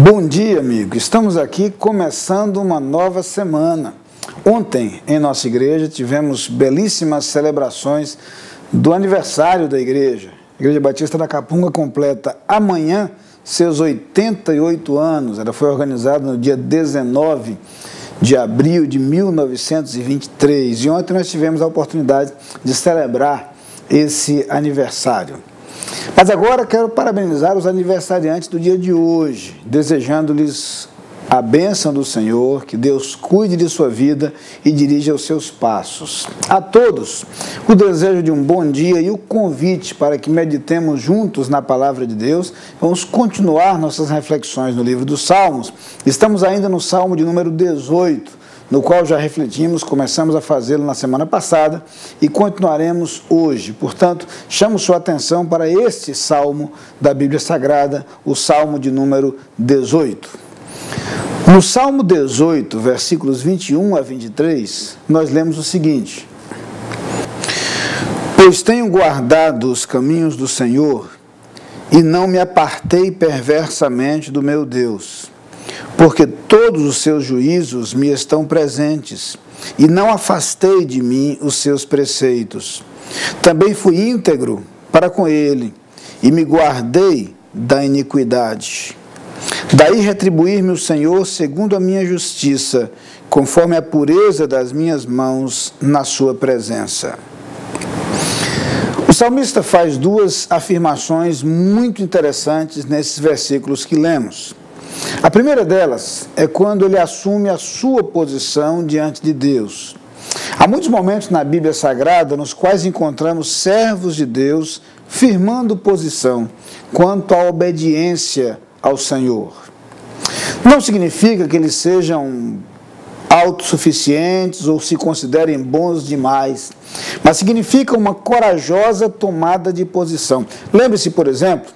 Bom dia, amigo. Estamos aqui começando uma nova semana. Ontem, em nossa igreja, tivemos belíssimas celebrações do aniversário da igreja. A Igreja Batista da Capunga completa amanhã seus 88 anos. Ela foi organizada no dia 19 de abril de 1923. E ontem nós tivemos a oportunidade de celebrar esse aniversário. Mas agora quero parabenizar os aniversariantes do dia de hoje, desejando-lhes a bênção do Senhor, que Deus cuide de sua vida e dirija os seus passos. A todos, o desejo de um bom dia e o convite para que meditemos juntos na palavra de Deus. Vamos continuar nossas reflexões no livro dos Salmos. Estamos ainda no Salmo de número 18, no qual já refletimos, começamos a fazê-lo na semana passada e continuaremos hoje. Portanto, chamo sua atenção para este salmo da Bíblia Sagrada, o salmo de número 18. No salmo 18, versículos 21 a 23, nós lemos o seguinte: Pois tenho guardado os caminhos do Senhor e não me apartei perversamente do meu Deus. Porque todos os seus juízos me estão presentes, e não afastei de mim os seus preceitos. Também fui íntegro para com ele, e me guardei da iniquidade. Daí retribuir-me o Senhor segundo a minha justiça, conforme a pureza das minhas mãos na sua presença. O salmista faz duas afirmações muito interessantes nesses versículos que lemos. A primeira delas é quando ele assume a sua posição diante de Deus. Há muitos momentos na Bíblia Sagrada nos quais encontramos servos de Deus firmando posição quanto à obediência ao Senhor. Não significa que eles sejam autossuficientes ou se considerem bons demais, mas significa uma corajosa tomada de posição. Lembre-se, por exemplo,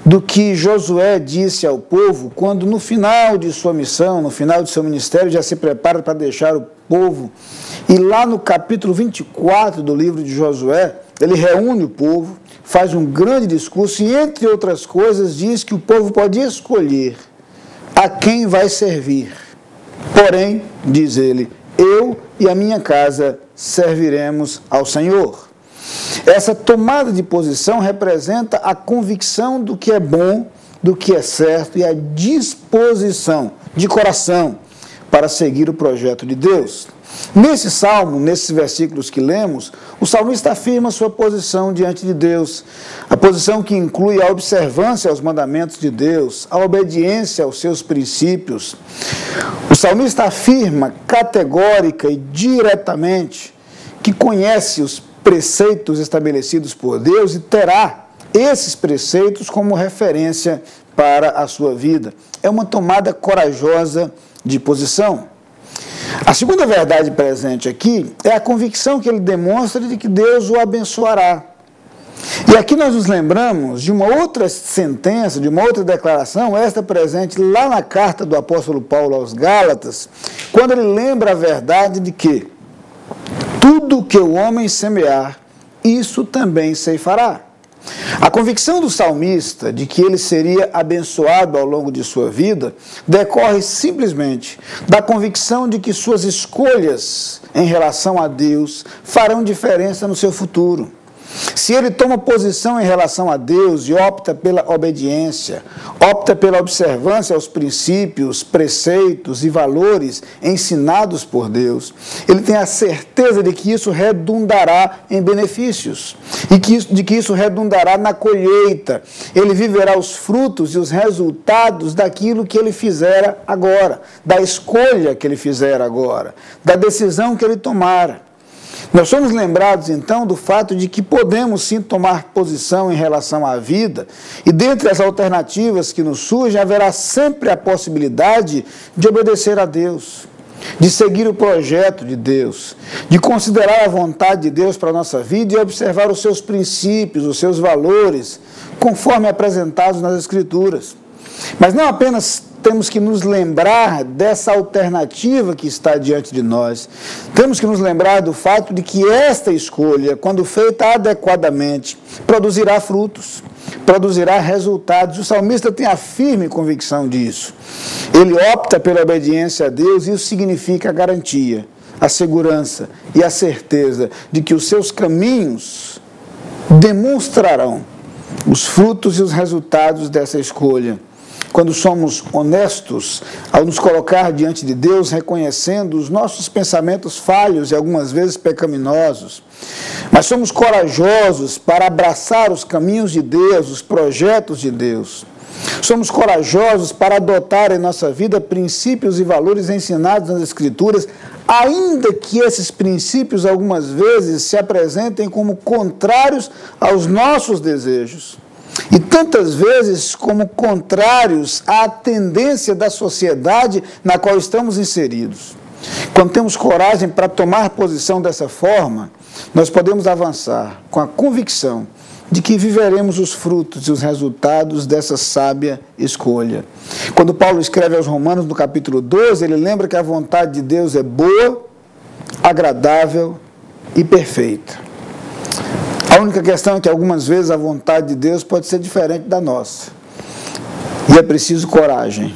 do que Josué disse ao povo quando no final de sua missão, no final de seu ministério, já se prepara para deixar o povo. E lá no capítulo 24 do livro de Josué, ele reúne o povo, faz um grande discurso e, entre outras coisas, diz que o povo pode escolher a quem vai servir. Porém, diz ele, eu e a minha casa serviremos ao Senhor. Essa tomada de posição representa a convicção do que é bom, do que é certo e a disposição de coração para seguir o projeto de Deus. Nesse salmo, nesses versículos que lemos, o salmista afirma sua posição diante de Deus, a posição que inclui a observância aos mandamentos de Deus, a obediência aos seus princípios. O salmista afirma categórica e diretamente que conhece os preceitos estabelecidos por Deus e terá esses preceitos como referência para a sua vida. É uma tomada corajosa de posição. A segunda verdade presente aqui é a convicção que ele demonstra de que Deus o abençoará. E aqui nós nos lembramos de uma outra sentença, de uma outra declaração, esta presente lá na carta do apóstolo Paulo aos Gálatas, quando ele lembra a verdade de que tudo que o homem semear, isso também ceifará. A convicção do salmista de que ele seria abençoado ao longo de sua vida decorre simplesmente da convicção de que suas escolhas em relação a Deus farão diferença no seu futuro. Se ele toma posição em relação a Deus e opta pela obediência, opta pela observância aos princípios, preceitos e valores ensinados por Deus, ele tem a certeza de que isso redundará em benefícios e de que isso redundará na colheita. Ele viverá os frutos e os resultados daquilo que ele fizera agora, da escolha que ele fizera agora, da decisão que ele tomara. Nós somos lembrados, então, do fato de que podemos, sim, tomar posição em relação à vida e, dentre as alternativas que nos surgem, haverá sempre a possibilidade de obedecer a Deus, de seguir o projeto de Deus, de considerar a vontade de Deus para a nossa vida e observar os seus princípios, os seus valores, conforme apresentados nas Escrituras. Mas não apenas temos que nos lembrar dessa alternativa que está diante de nós. Temos que nos lembrar do fato de que esta escolha, quando feita adequadamente, produzirá frutos produzirá resultados. O salmista tem a firme convicção disso. Ele opta pela obediência a Deus e isso significa a garantia, a segurança e a certeza de que os seus caminhos demonstrarão os frutos e os resultados dessa escolha. Quando somos honestos ao nos colocar diante de Deus, reconhecendo os nossos pensamentos falhos e algumas vezes pecaminosos, mas somos corajosos para abraçar os caminhos de Deus, os projetos de Deus. Somos corajosos para adotar em nossa vida princípios e valores ensinados nas Escrituras, ainda que esses princípios algumas vezes se apresentem como contrários aos nossos desejos. E tantas vezes como contrários à tendência da sociedade na qual estamos inseridos. Quando temos coragem para tomar posição dessa forma, nós podemos avançar com a convicção de que viveremos os frutos e os resultados dessa sábia escolha. Quando Paulo escreve aos Romanos, no capítulo 12, ele lembra que a vontade de Deus é boa, agradável e perfeita. A única questão é que algumas vezes a vontade de Deus pode ser diferente da nossa. E é preciso coragem,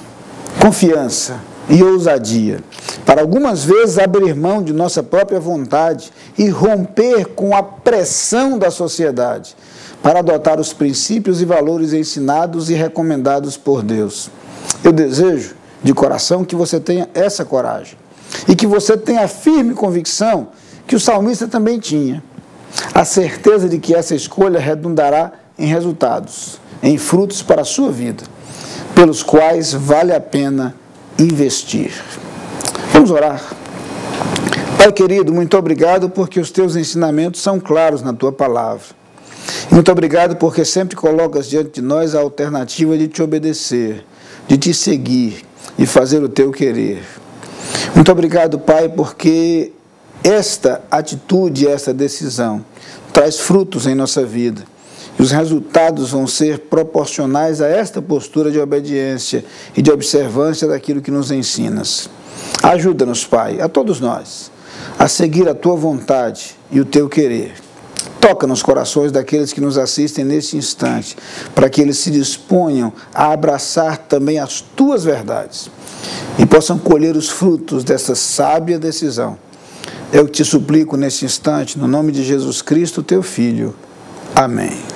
confiança e ousadia para algumas vezes abrir mão de nossa própria vontade e romper com a pressão da sociedade para adotar os princípios e valores ensinados e recomendados por Deus. Eu desejo de coração que você tenha essa coragem e que você tenha a firme convicção que o salmista também tinha. A certeza de que essa escolha redundará em resultados, em frutos para a sua vida, pelos quais vale a pena investir. Vamos orar. Pai querido, muito obrigado porque os teus ensinamentos são claros na tua palavra. Muito obrigado porque sempre colocas diante de nós a alternativa de te obedecer, de te seguir e fazer o teu querer. Muito obrigado, Pai, porque esta atitude, esta decisão, traz frutos em nossa vida. E os resultados vão ser proporcionais a esta postura de obediência e de observância daquilo que nos ensinas. Ajuda-nos, Pai, a todos nós, a seguir a Tua vontade e o Teu querer. Toca nos corações daqueles que nos assistem neste instante, para que eles se disponham a abraçar também as Tuas verdades e possam colher os frutos dessa sábia decisão. Eu te suplico neste instante, no nome de Jesus Cristo, Teu Filho. Amém.